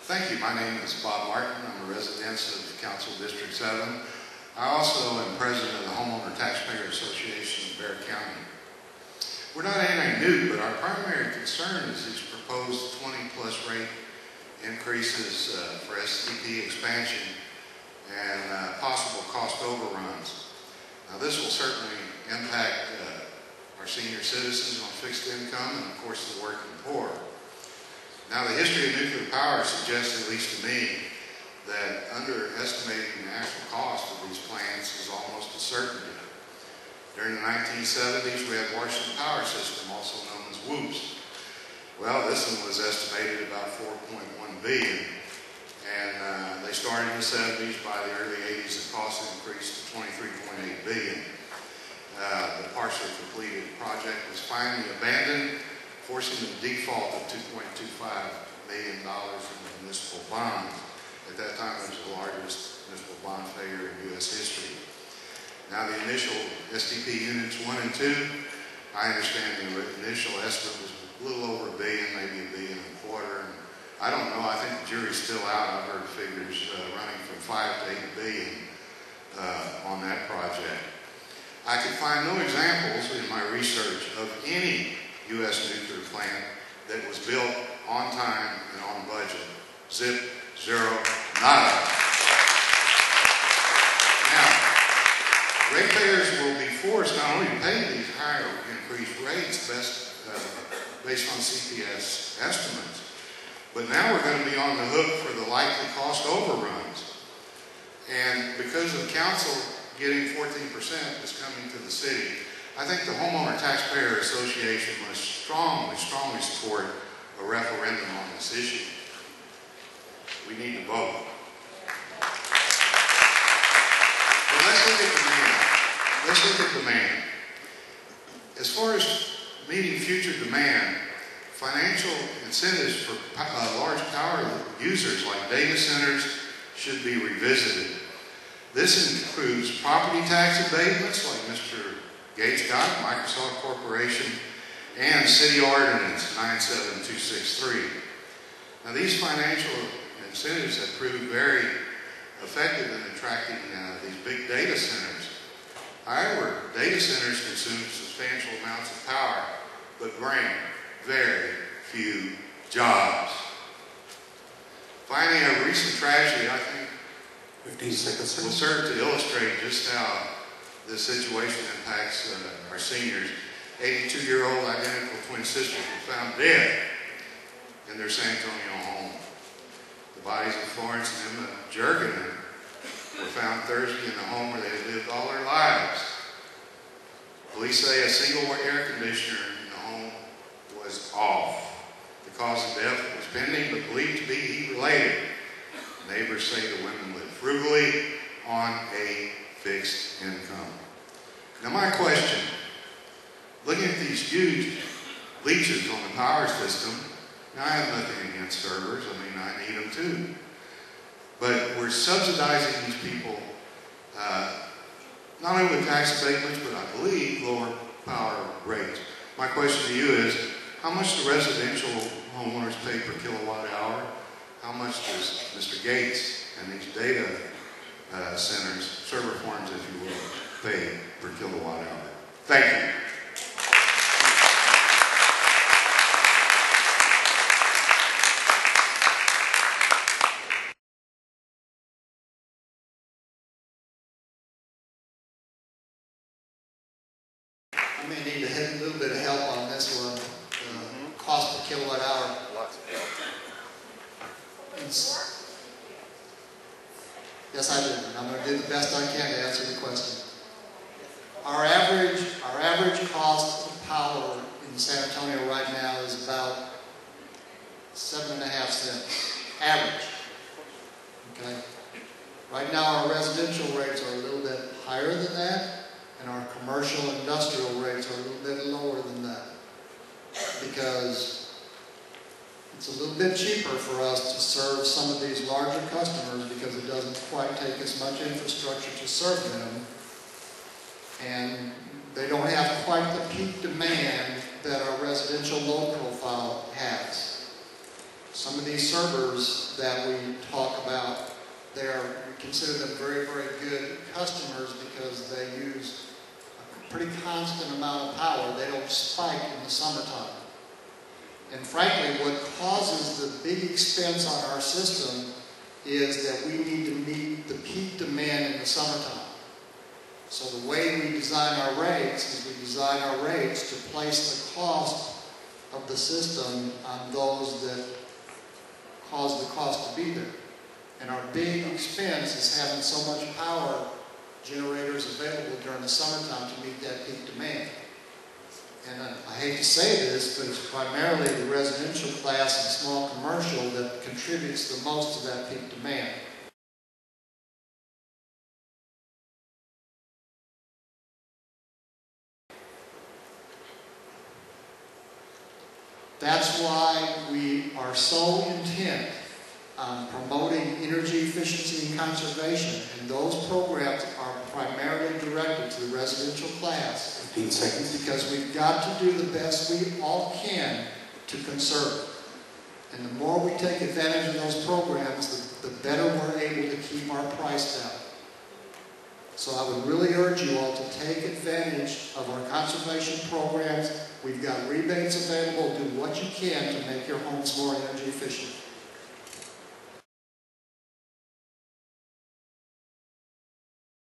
Thank you. My name is Bob Martin. I'm a resident of Council District 7. I also am president of the Homeowner Taxpayer Association of Bexar County. We're not anything new, but our primary concern is these proposed 20-plus rate increases for STP expansion and possible cost overruns. Now, this will certainly impact our senior citizens on fixed income and, of course, the working poor. Now, the history of nuclear power suggests, at least to me, that underestimating the actual cost of these plants is almost a certainty. During the 1970s, we had Washington Power System, also known as WOOPS. Well, this one was estimated about $4.1 billion, and they started in the 70s. By the early 80s, the cost increased to $23.8 billion. The partially completed project was finally abandoned, forcing the default of $2.25 million in municipal bonds. At that time, it was the largest municipal bond failure in U.S. history. Now, the initial STP units 1 and 2, I understand the initial estimate was a little over $1 billion, maybe $1.25 billion. And I don't know. I think the jury's still out. I've heard figures running from $5 to $8 billion on that project. I could find no examples in my research of any U.S. nuclear plant that was built on time and on budget. Zip, zero, nada. Now, ratepayers will be forced not only to pay these higher increased rates based on CPS estimates, but now we're going to be on the hook for the likely cost overruns. And because of council getting 14% is coming to the city, I think the Homeowner Taxpayer Association must strongly support a referendum on this issue. We need to vote. But let's look at demand. Let's look at demand. As far as meeting future demand, financial incentives for large power users like data centers should be revisited. This includes property tax abatements like Mr. Gates got, Microsoft Corporation, and City Ordinance 97263. Now, these financial incentives have proved very effective in attracting these big data centers. However, data centers consume substantial amounts of power, but bring very few jobs. Finally, a recent tragedy, I think, 15 seconds. will serve to illustrate just how this situation impacts our seniors. 82-year-old identical twin sisters were found dead in their San Antonio home. The bodies of Florence and Emma Jergen were found Thursday in the home where they had lived all their lives. Police say a single air conditioner in the home was off. The cause of death was pending, but believed to be heat-related. Neighbors say the women lived frugally on a fixed income. Now, my question, looking at these huge leeches on the power system, now I have nothing against servers. I mean, I need them too. But we're subsidizing these people, not only with tax abatements, but I believe lower power rates. My question to you is, how much do residential homeowners pay per kilowatt hour? How much does Mr. Gates and these data centers, server farms, if you will, pay per kilowatt hour? Thank you. I may need a little bit of help on this one. Cost per kilowatt hour. Lots of help. Yes, I do. And I'm going to do the best I can to answer the question. Our average cost of power in San Antonio right now is about 7.5 cents. Average. Okay. Right now, our residential rates are a little bit higher than that, and our commercial industrial rates are a little bit lower than that, because it's a little bit cheaper for us to serve some of these larger customers because it doesn't quite take as much infrastructure to serve them, and they don't have quite the peak demand that our residential load profile has. Some some of these servers that we talk about, we consider them very, very good customers because they use a pretty constant amount of power. They don't spike in the summertime. And frankly, what causes the big expense on our system is that we need to meet the peak demand in the summertime. So the way we design our rates is we design our rates to place the cost of the system on those that cause the cost to be there. And our big expense is having so much power generators available during the summertime to meet that peak demand. And I hate to say this, but it's primarily the residential class and small commercial that contributes the most to that peak demand. That's why we are so intent on promoting energy efficiency and conservation, and those programs are primarily directed to the residential class. 15 seconds. Because we've got to do the best we all can to conserve. And the more we take advantage of those programs, the better we're able to keep our price down. So I would really urge you all to take advantage of our conservation programs. We've got rebates available. Do what you can to make your homes more energy efficient.